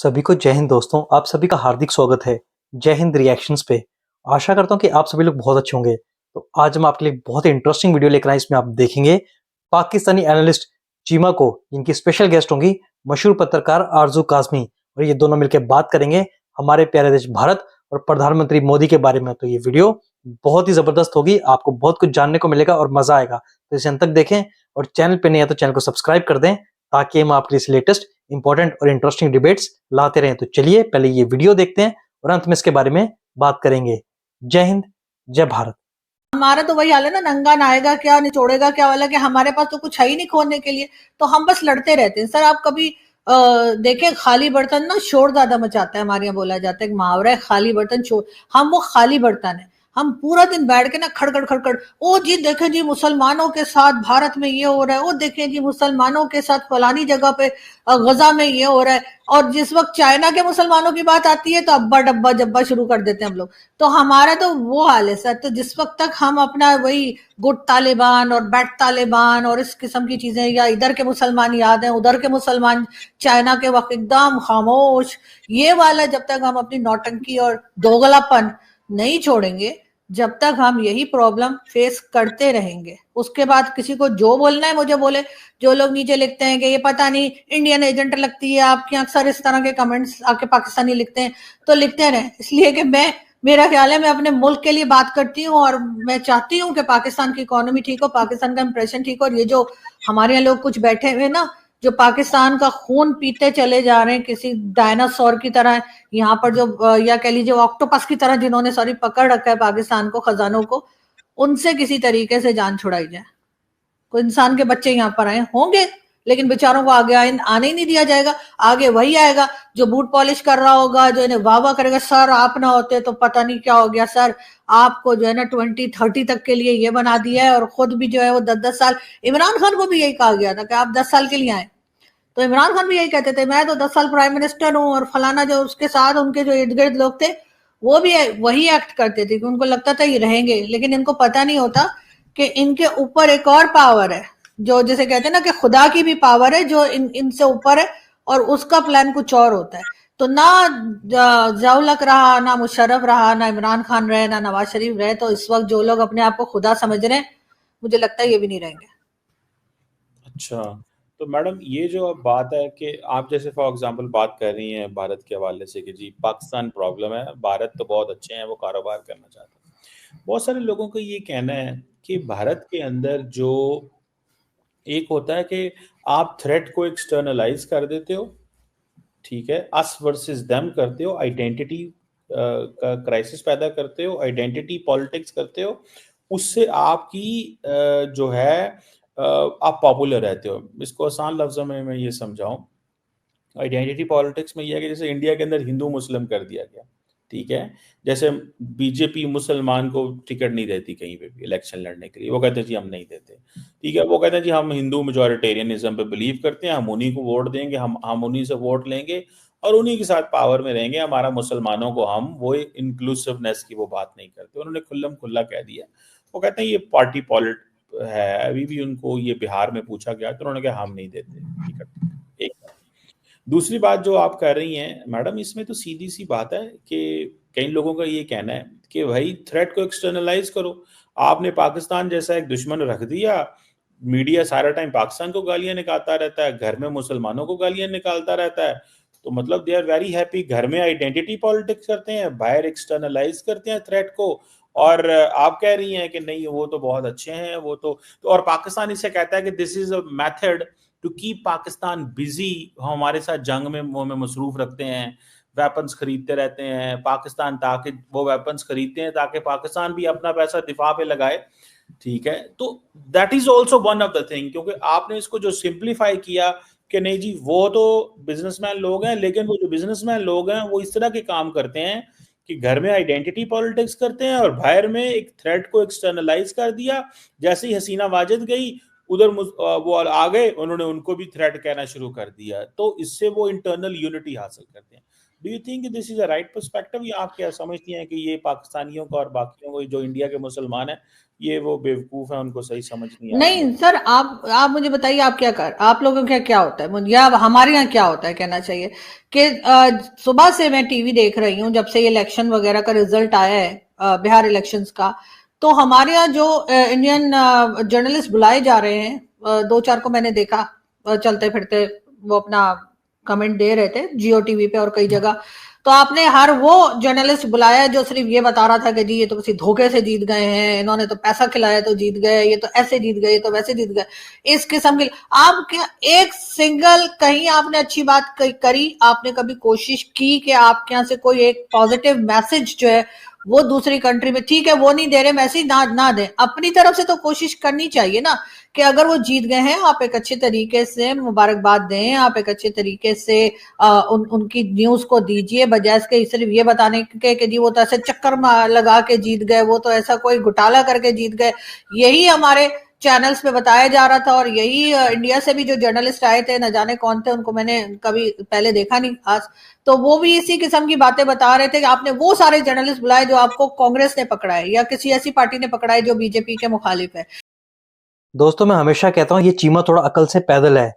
सभी को जय हिंद दोस्तों, आप सभी का हार्दिक स्वागत है जय हिंद रिएक्शंस पे। आशा करता हूँ कि आप सभी लोग बहुत अच्छे होंगे। तो आज हम आपके लिए बहुत इंटरेस्टिंग वीडियो लेकर आए। इसमें आप देखेंगे पाकिस्तानी एनालिस्ट चीमा को, इनकी स्पेशल गेस्ट होंगी मशहूर पत्रकार आरजू काज़मी, और ये दोनों मिलकर बात करेंगे हमारे प्यारे देश भारत और प्रधानमंत्री मोदी के बारे में। तो ये वीडियो बहुत ही जबरदस्त होगी, आपको बहुत कुछ जानने को मिलेगा और मजा आएगा। तो इसे अंत तक देखें और चैनल पे नहीं है तो चैनल को सब्सक्राइब कर दें ताकि हम आपके लिए लेटेस्ट इंपॉर्टेंट और इंटरेस्टिंग डिबेट्स लाते रहें। तो चलिए पहले ये वीडियो देखते हैं और अंत में इसके बारे में बात करेंगे। जय हिंद, जय भारत। हमारा तो वही हाल है ना, नंगा नहाएगा क्या निचोड़ेगा क्या वाला, कि हमारे पास तो कुछ है ही नहीं खोने के लिए, तो हम बस लड़ते रहते हैं। सर आप कभी देखे, खाली बर्तन ना शोर ज्यादा मचाता है। हमारे यहाँ बोला जाता है, एक मुहावरा है, खाली बर्तन शोर। हम वो खाली बर्तन है। हम पूरा दिन बैठ के ना खड़खड़ खड़खड़, ओ जी देखे जी मुसलमानों के साथ भारत में ये हो रहा है, ओ देखे जी मुसलमानों के साथ फलानी जगह पे गजा में ये हो रहा है। और जिस वक्त चाइना के मुसलमानों की बात आती है तो अब्बा डब्बा जब्बा शुरू कर देते हैं हम लोग। तो हमारा तो वो हाल है सर। तो जिस वक्त तक हम अपना वही गुट तालिबान और बैट तालिबान और इस किस्म की चीजें, या इधर के मुसलमान याद हैं उधर के मुसलमान चाइना के वक्त, एकदम खामोश, ये वाला जब तक हम अपनी नौटंकी और दोगलापन नहीं छोड़ेंगे, जब तक हम यही प्रॉब्लम फेस करते रहेंगे। उसके बाद किसी को जो बोलना है मुझे बोले। जो लोग नीचे लिखते हैं कि ये पता नहीं इंडियन एजेंट लगती है आपकी, अक्सर इस तरह के कमेंट्स आके पाकिस्तानी लिखते हैं, तो लिखते रहे, इसलिए कि मेरा ख्याल है मैं अपने मुल्क के लिए बात करती हूँ और मैं चाहती हूँ कि पाकिस्तान की इकोनॉमी ठीक हो, पाकिस्तान का इंप्रेशन ठीक हो। और ये जो हमारे यहाँ लोग कुछ बैठे हुए ना, जो पाकिस्तान का खून पीते चले जा रहे हैं किसी डायनासोर की तरह, यहाँ पर जो या कह लीजिए ऑक्टोपस की तरह जिन्होंने सॉरी पकड़ रखा है पाकिस्तान को, खजानों को, उनसे किसी तरीके से जान छुड़ाई जाए। कोई इंसान के बच्चे यहाँ पर आए होंगे, लेकिन बेचारों को आगे आने ही नहीं दिया जाएगा। आगे वही आएगा जो बूट पॉलिश कर रहा होगा, जो इन्हें वाह वाह करेगा, सर आप ना होते तो पता नहीं क्या हो गया सर, आपको जो है ना 2030 तक के लिए ये बना दिया है। और खुद भी जो है वो 10-10 साल, इमरान खान को भी यही कहा गया था कि आप 10 साल के लिए आए, तो इमरान खान भी यही कहते थे मैं तो 10 साल प्राइम मिनिस्टर हूँ। और फलाना जो उसके साथ उनके जो इर्द गिर्द लोग थे वो भी वही एक्ट करते थे कि उनको लगता था ये रहेंगे, लेकिन इनको पता नहीं होता कि इनके ऊपर एक और पावर है, जो जिसे कहते हैं ना कि खुदा की भी पावर है जो इनसे ऊपर है, और उसका प्लान कुछ और होता है। तो ना जौलक रहा, ना मुशर्रफ रहा, ना इमरान खान रहे, ना नवाज शरीफ रहे, तो इस वक्त जो लोग अपने आप को खुदा समझ रहे हैं, मुझे लगता है ये भी नहीं रहेंगे। अच्छा, तो मैडम ये जो अब बात है कि आप जैसे फॉर एग्जांपल बात कर रही हैं भारत के हवाले से कि जी पाकिस्तान प्रॉब्लम है, भारत तो बहुत अच्छे हैं, वो कारोबार करना चाहते हैं। बहुत सारे लोगों का ये कहना है कि भारत के अंदर जो एक होता है कि आप थ्रेट को एक्सटर्नलाइज कर देते हो, ठीक है, अस वर्सेस देम करते हो, आइडेंटिटी का क्राइसिस पैदा करते हो, आइडेंटिटी पॉलिटिक्स करते हो, उससे आपकी जो है आप पॉपुलर रहते हो। इसको आसान लफ्जों में मैं ये समझाऊं, आइडेंटिटी पॉलिटिक्स में यह है कि जैसे इंडिया के अंदर हिंदू मुस्लिम कर दिया गया, ठीक है, जैसे बीजेपी मुसलमान को टिकट नहीं देती कहीं पे भी इलेक्शन लड़ने के लिए, वो कहते हैं जी हम नहीं देते, ठीक है, वो कहते हैं जी हम हिंदू मेजोरिटेरियनिज्म पे बिलीव करते हैं, हम उन्हीं को वोट देंगे, हम उन्हीं से वोट लेंगे और उन्हीं के साथ पावर में रहेंगे, हमारा मुसलमानों को हम वो इंक्लूसिवनेस की वो बात नहीं करते। उन्होंने खुल्लम खुल्ला कह दिया। वो कहते हैं ये पार्टी पॉलिट है। अभी भी उनको ये बिहार में पूछा गया तो उन्होंने कहा हम नहीं देते टिकट। एक दूसरी बात जो आप कर रही हैं मैडम, इसमें तो सीधी सी बात है कि कई लोगों का ये कहना है कि भाई थ्रेट को एक्सटर्नलाइज करो। आपने पाकिस्तान जैसा एक दुश्मन रख दिया, मीडिया सारा टाइम पाकिस्तान को गालियां निकालता रहता है, घर में मुसलमानों को गालियां निकालता रहता है, तो मतलब दे आर वेरी हैप्पी। घर में आइडेंटिटी पॉलिटिक्स करते हैं, बाहर एक्सटर्नलाइज करते हैं थ्रेट को, और आप कह रही हैं कि नहीं वो तो बहुत अच्छे हैं, वो तो और पाकिस्तान इसे कहता है कि this is a method to keep Pakistan busy. हमारे साथ जंग में वो में मसरूफ रखते हैं, वेपन्स खरीदते रहते हैं पाकिस्तान, ताकि वो वेपन्स खरीदते हैं ताकि पाकिस्तान भी अपना पैसा दिफा पे लगाए, ठीक है। तो that is also one of the thing, क्योंकि आपने इसको जो सिंप्लीफाई किया कि नहीं जी वो तो बिजनेसमैन लोग हैं, लेकिन वो जो बिजनेसमैन लोग हैं वो इस तरह के काम करते हैं कि घर में आइडेंटिटी पॉलिटिक्स करते हैं और बाहर में एक थ्रेट को एक्सटर्नलाइज कर दिया। जैसे ही हसीना वाजिद गई उधर वो आ गए, उन्होंने उनको भी थ्रेट कहना शुरू कर दिया, तो इससे वो इंटरनल यूनिटी हासिल करते हैं। Do you think this is a right perspective, या आप क्या समझती हैं कि ये पाकिस्तानियों का और बाकियों को, जो इंडिया के मुसलमान हैं, ये वो बेवकूफ हैं, उनको सही समझ नहीं आ रही है? नहीं सर, आप मुझे बताइए, आप लोगों के यहाँ क्या होता है, मुझे या हमारे यहाँ क्या होता है कहना चाहिए कि सुबह से मैं टीवी देख रही हूँ, जब से ये इलेक्शन वगैरह का रिजल्ट आया है, बिहार इलेक्शंस का, तो हमारे यहाँ जो इंडियन जर्नलिस्ट बुलाए जा रहे हैं, दो चार को मैंने देखा, चलते फिरते वो अपना कमेंट दे रहे थे जियो टीवी पे और कई जगह। तो आपने हर वो जर्नलिस्ट बुलाया जो सिर्फ ये बता रहा था कि जी ये तो किसी धोखे से जीत गए हैं, इन्होंने तो पैसा खिलाया तो जीत गए, ये तो ऐसे जीत गए, ये तो वैसे जीत गए, इस किस्म की। आप क्या एक सिंगल कहीं आपने अच्छी बात करी? आपने कभी कोशिश की कि आपके यहाँ से कोई एक पॉजिटिव मैसेज जो है वो दूसरी कंट्री में, ठीक है वो नहीं दे रहे मैसेज, ना दें, अपनी तरफ से तो कोशिश करनी चाहिए ना कि अगर वो जीत गए हैं आप एक अच्छे तरीके से मुबारकबाद दें, आप एक अच्छे तरीके से उनकी न्यूज को दीजिए, बजाय इसके सिर्फ ये बताने के कि जी वो तो ऐसे चक्कर लगा के जीत गए, वो तो ऐसा कोई घोटाला करके जीत गए। यही हमारे चैनल्स पे बताया जा रहा था, और यही इंडिया से भी जो जर्नलिस्ट आए थे, न जाने कौन थे, उनको मैंने कभी पहले देखा नहीं खास, तो वो भी इसी किस्म की बातें बता रहे थे कि आपने वो सारे जर्नलिस्ट बुलाए जो आपको कांग्रेस ने पकड़ा है या किसी ऐसी पार्टी ने पकड़ा है जो बीजेपी के मुखालिफ है। दोस्तों मैं हमेशा कहता हूं ये चीमा थोड़ा अकल से पैदल है।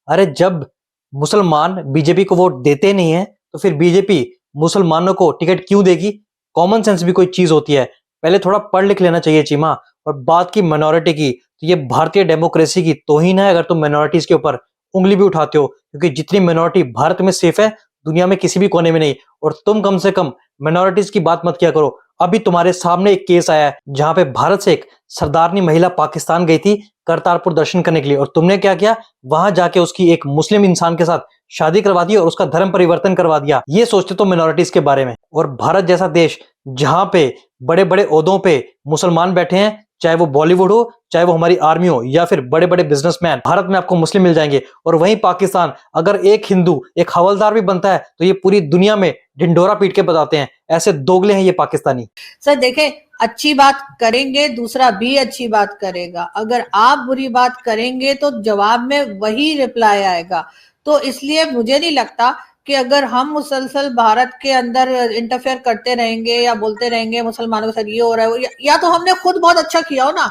अरे जब मुसलमान बीजेपी को वोट देते नहीं है तो फिर बीजेपी मुसलमानों को टिकट क्यों देगी? कॉमन सेंस भी कोई चीज होती है, पहले थोड़ा पढ़ लिख लेना चाहिए चीमा। और बात की माइनॉरिटी की, तो ये भारतीय डेमोक्रेसी की तौहीन है अगर तुम माइनॉरिटीज के ऊपर उंगली भी उठाते हो, क्योंकि जितनी माइनॉरिटी भारत में सेफ है दुनिया में किसी भी कोने में नहीं। और तुम कम से कम माइनॉरिटीज की बात मत किया करो। अभी तुम्हारे सामने एक केस आया है जहां पे भारत से एक सरदारनी महिला पाकिस्तान गई थी करतारपुर दर्शन करने के लिए, और तुमने क्या किया, वहां जाके उसकी एक मुस्लिम इंसान के साथ शादी करवा दी और उसका धर्म परिवर्तन करवा दिया। ये सोचते तो माइनॉरिटीज के बारे में। और भारत जैसा देश जहां पे बड़े बड़े ओहदों पे मुसलमान बैठे हैं, चाहे वो बॉलीवुड हो, चाहे वो हमारी आर्मी हो, या फिर बड़े बड़े बिजनेसमैन, भारत में आपको मुस्लिम मिल जाएंगे। और वहीं पाकिस्तान, अगर एक हिंदू एक हवलदार भी बनता है तो ये पूरी दुनिया में ढिंढोरा पीट के बताते हैं। ऐसे दोगले हैं ये पाकिस्तानी। सर देखें, अच्छी बात करेंगे दूसरा भी अच्छी बात करेगा, अगर आप बुरी बात करेंगे तो जवाब में वही रिप्लाई आएगा। तो इसलिए मुझे नहीं लगता कि अगर हम मुसलसल भारत के अंदर इंटरफेयर करते रहेंगे या बोलते रहेंगे मुसलमानों के साथ ये हो रहा है, या तो हमने खुद बहुत अच्छा किया हो ना,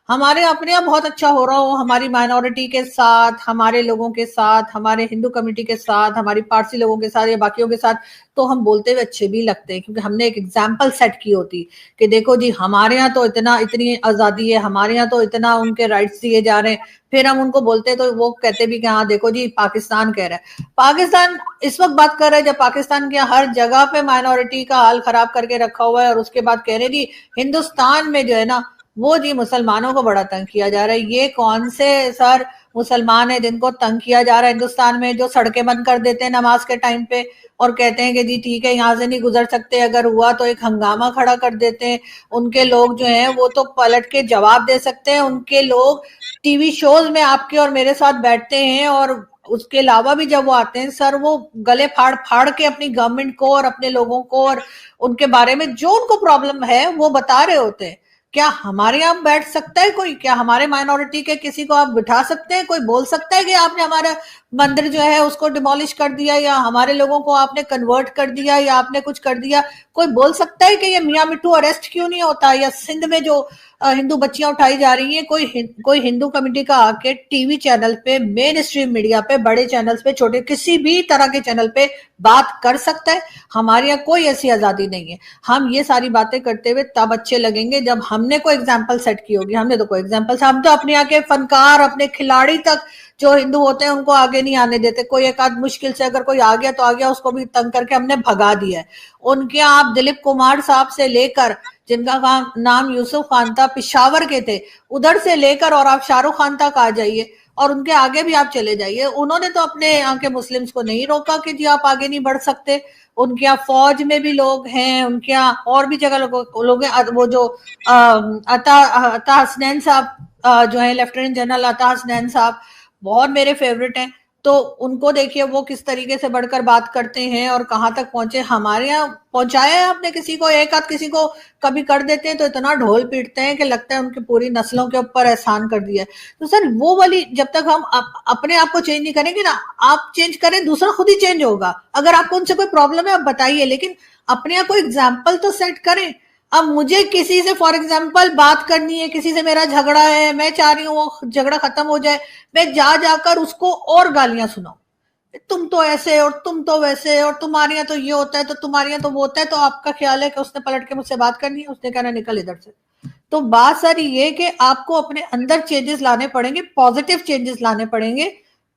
हमारे अपने यहाँ बहुत अच्छा हो रहा हो, हमारी माइनॉरिटी के साथ, हमारे लोगों के साथ, हमारे हिंदू कम्युनिटी के साथ, हमारी पारसी लोगों के साथ या बाकियों के साथ, तो हम बोलते हुए अच्छे भी लगते हैं, क्योंकि हमने एक एग्जाम्पल सेट की होती कि देखो जी हमारे यहाँ तो इतनी आजादी है, हमारे यहाँ तो इतना उनके राइट्स दिए जा रहे हैं। फिर हम उनको बोलते तो वो कहते भी कि हाँ देखो जी पाकिस्तान कह रहा है। पाकिस्तान इस वक्त बात कर रहा है जब पाकिस्तान के हर जगह पे माइनॉरिटी का हाल खराब करके रखा हुआ है, और उसके बाद कह रहे जी हिंदुस्तान में जो है ना वो जी मुसलमानों को बड़ा तंग किया जा रहा है। ये कौन से सर मुसलमान है जिनको तंग किया जा रहा है हिंदुस्तान में, जो सड़कें बंद कर देते हैं नमाज के टाइम पे और कहते हैं कि जी ठीक है यहाँ से नहीं गुजर सकते, अगर हुआ तो एक हंगामा खड़ा कर देते हैं। उनके लोग जो हैं वो तो पलट के जवाब दे सकते हैं, उनके लोग टीवी शोज में आपके और मेरे साथ बैठते हैं, और उसके अलावा भी जब वो आते हैं सर वो गले फाड़ फाड़ के अपनी गवर्नमेंट को और अपने लोगों को और उनके बारे में जो उनको प्रॉब्लम है वो बता रहे होते हैं। क्या हमारे यहाँ बैठ सकता है कोई? क्या हमारे माइनॉरिटी के किसी को आप बिठा सकते हैं? कोई बोल सकता है कि आपने हमारा मंदिर जो है उसको डिमोलिश कर दिया, या हमारे लोगों को आपने कन्वर्ट कर दिया, या आपने कुछ कर दिया? कोई बोल सकता है कि ये मियां मिट्टू अरेस्ट क्यों नहीं होता, या सिंध में जो हिंदू बच्चियां उठाई जा रही हैं, कोई हिंदू कम्युनिटी का आके टीवी चैनल पे, मेन स्ट्रीम मीडिया पे, बड़े चैनल्स पे, छोटे किसी भी तरह के चैनल पे बात कर सकता है? हमारे यहाँ कोई ऐसी आजादी नहीं है। हम ये सारी बातें करते हुए तब अच्छे लगेंगे जब हमने कोई एग्जाम्पल सेट की होगी। हमने तो कोई एग्जाम्पल, हम तो अपने यहाँ के फनकार, अपने खिलाड़ी तक जो हिंदू होते हैं उनको आगे नहीं आने देते। कोई एक आध मुश्किल से अगर कोई आ गया तो आ गया, उसको भी तंग करके हमने भगा दिया है। उनके आप दिलीप कुमार साहब से लेकर, जिनका नाम यूसुफ खान था, पिशावर के थे, उधर से लेकर और आप शाहरुख खान तक आ जाइए और उनके आगे भी आप चले जाइए, उन्होंने तो अपने यहाँ के मुस्लिम्स को नहीं रोका कि जी आप आगे नहीं बढ़ सकते। उनके यहाँ फौज में भी लोग हैं, उनके यहाँ और भी जगह लोग हैं। वो जो अता हसनैन साहब जो है, लेफ्टिनेंट जनरल अता हसनैन साहब, बहुत मेरे फेवरेट हैं। तो उनको देखिए वो किस तरीके से बढ़कर बात करते हैं और कहाँ तक पहुंचे। हमारे यहाँ पहुंचाया है आपने किसी को, एक आध किसी को कभी कर देते हैं तो इतना ढोल पीटते हैं कि लगता है उनकी पूरी नस्लों के ऊपर एहसान कर दिया है। तो सर वो वाली जब तक हम अपने आप को चेंज नहीं करेंगे ना, आप चेंज करें दूसरा खुद ही चेंज होगा। अगर आपको उनसे कोई प्रॉब्लम है आप बताइए, लेकिन अपने आप को एग्जाम्पल तो सेट करें। अब मुझे किसी से फॉर एग्जाम्पल बात करनी है, किसी से मेरा झगड़ा है, मैं चाह रही हूँ वो झगड़ा खत्म हो जाए, मैं जाकर उसको और गालियां सुनाऊं, तुम तो ऐसे और तुम तो वैसे और तुम्हारे यहाँ तो ये होता है तो तुम्हारे यहाँ तो वो होता है, तो आपका ख्याल है कि उसने पलट के मुझसे बात करनी है, उसने कहना निकल इधर से। तो बात सारी ये कि आपको अपने अंदर चेंजेस लाने पड़ेंगे, पॉजिटिव चेंजेस लाने पड़ेंगे।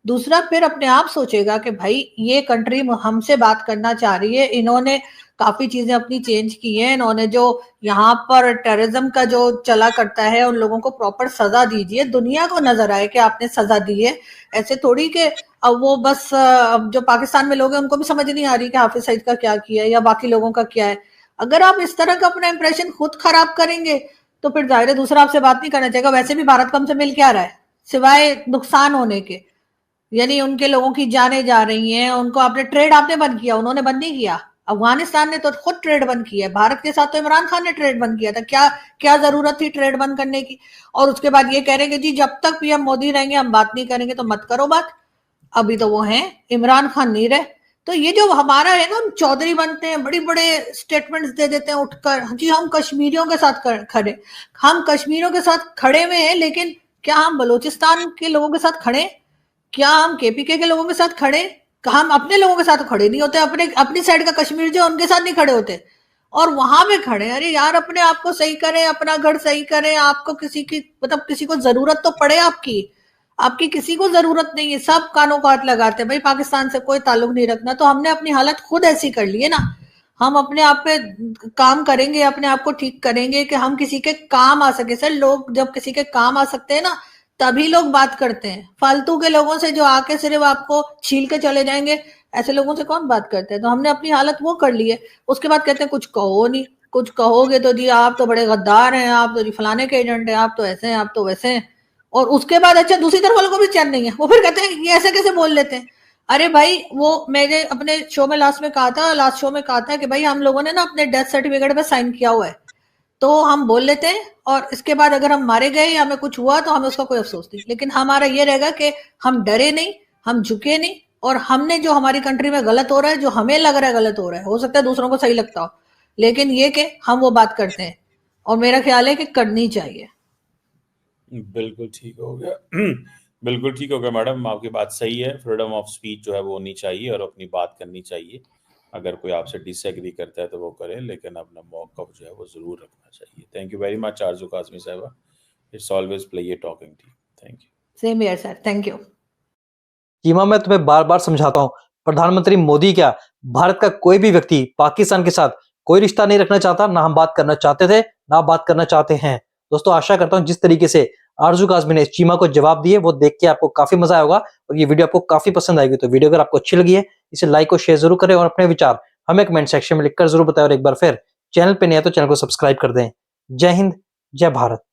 दूसरा फिर अपने आप सोचेगा कि भाई ये कंट्री हमसे बात करना चाह रही है, इन्होंने काफी चीजें अपनी चेंज की हैं, इन्होंने जो यहाँ पर टेररिज्म का जो चला करता है उन लोगों को प्रॉपर सजा दीजिए, दुनिया को नजर आए कि आपने सजा दी है। ऐसे थोड़ी कि अब वो बस जो पाकिस्तान में लोग हैं उनको भी समझ नहीं आ रही कि हाफिज सईद का क्या किया है या बाकी लोगों का क्या है। अगर आप इस तरह का अपना इंप्रेशन खुद खराब करेंगे तो फिर जाहिर है दूसरा आपसे बात नहीं करना चाहेगा। वैसे भी भारत को हमसे मिल क्या रहा है सिवाय नुकसान होने के, यानी उनके लोगों की जानें जा रही हैं, उनको आपने ट्रेड आपने बंद किया, उन्होंने बंद नहीं किया। अफगानिस्तान ने तो खुद ट्रेड बंद किया है, भारत के साथ तो इमरान खान ने ट्रेड बंद किया था। क्या क्या जरूरत थी ट्रेड बंद करने की? और उसके बाद ये कह रहे हैं कि जी जब तक पीएम मोदी रहेंगे हम बात नहीं करेंगे, तो मत करो बात। अभी तो वो हैं, इमरान खान नहीं रहे। तो ये जो हमारा है ना, हम चौधरी बनते हैं, बड़ी बड़े स्टेटमेंट्स दे देते हैं उठकर, जी हम कश्मीरियों के साथ खड़े, हम कश्मीरियों के साथ खड़े हुए हैं, लेकिन क्या हम बलूचिस्तान के लोगों के साथ खड़े? क्या हम केपीके के लोगों के साथ खड़े? हम अपने लोगों के साथ खड़े नहीं होते, अपनी साइड का कश्मीर जो उनके साथ नहीं खड़े होते, और वहां पे खड़े। अरे यार अपने आप को सही करें, अपना घर सही करें। आपको किसी की मतलब किसी को जरूरत तो पड़े आपकी, आपकी किसी को जरूरत नहीं है, सब कानों को हाथ लगाते हैं भाई पाकिस्तान से कोई ताल्लुक नहीं रखना। तो हमने अपनी हालत खुद ऐसी कर ली है ना, हम अपने आप पे काम करेंगे, अपने आप को ठीक करेंगे कि हम किसी के काम आ सके। सर लोग जब किसी के काम आ सकते हैं ना तभी लोग बात करते हैं। फालतू के लोगों से जो आके सिर्फ आपको छील के चले जाएंगे, ऐसे लोगों से कौन बात करते हैं? तो हमने अपनी हालत वो कर ली है। उसके बाद कहते हैं कुछ कहो नहीं, कुछ कहोगे तो जी आप तो बड़े गद्दार हैं, आप तो जी फलाने के एजेंट हैं, आप तो ऐसे हैं, आप तो वैसे हैं। और उसके बाद अच्छा दूसरी तरफ वालों को भी चैन नहीं है, वो फिर कहते हैं ये ऐसे कैसे बोल लेते हैं। अरे भाई वो मैंने अपने शो में लास्ट शो में कहा था कि भाई हम लोगों ने ना अपने डेथ सर्टिफिकेट पे साइन किया हुआ है, तो हम बोल लेते हैं और इसके बाद अगर हम मारे गए या हमें कुछ हुआ तो हमें उसका कोई अफसोस नहीं। लेकिन हमारा ये रहेगा कि हम डरे नहीं, हम झुके नहीं, और हमने जो हमारी कंट्री में गलत हो रहा है, जो हमें लग रहा है गलत हो सकता है दूसरों को सही लगता हो, लेकिन ये कि हम वो बात करते हैं और मेरा ख्याल है कि करनी चाहिए। बिल्कुल ठीक हो गया। बिल्कुल ठीक हो गया मैडम, आपकी बात सही है। फ्रीडम ऑफ स्पीच जो है वो होनी चाहिए और अपनी बात करनी चाहिए। अगर कोई आपसे डिसएग्री करता है तो वो करे, लेकिन अपना मौक़िफ़ जो है वो ज़रूर रखना चाहिए। Thank you very much Arzoo Kazmi साहिबा। It's always pleasure talking to you. Thank you. Same here sir, thank you. कीमा मैं तुम्हें बार बार समझाता हूँ, प्रधानमंत्री मोदी क्या, भारत का कोई भी व्यक्ति पाकिस्तान के साथ कोई रिश्ता नहीं रखना चाहता, ना हम बात करना चाहते थे, ना बात करना चाहते हैं। दोस्तों आशा करता हूँ जिस तरीके से आरजू काज़मी ने चीमा को जवाब दिए वो देख के आपको काफी मजा आएगा और ये वीडियो आपको काफी पसंद आएगी। तो वीडियो अगर आपको अच्छी लगी है इसे लाइक और शेयर जरूर करें और अपने विचार हमें कमेंट सेक्शन में लिखकर जरूर बताएं और एक बार फिर चैनल पे नए हैं तो चैनल को सब्सक्राइब कर दें। जय हिंद, जय भारत।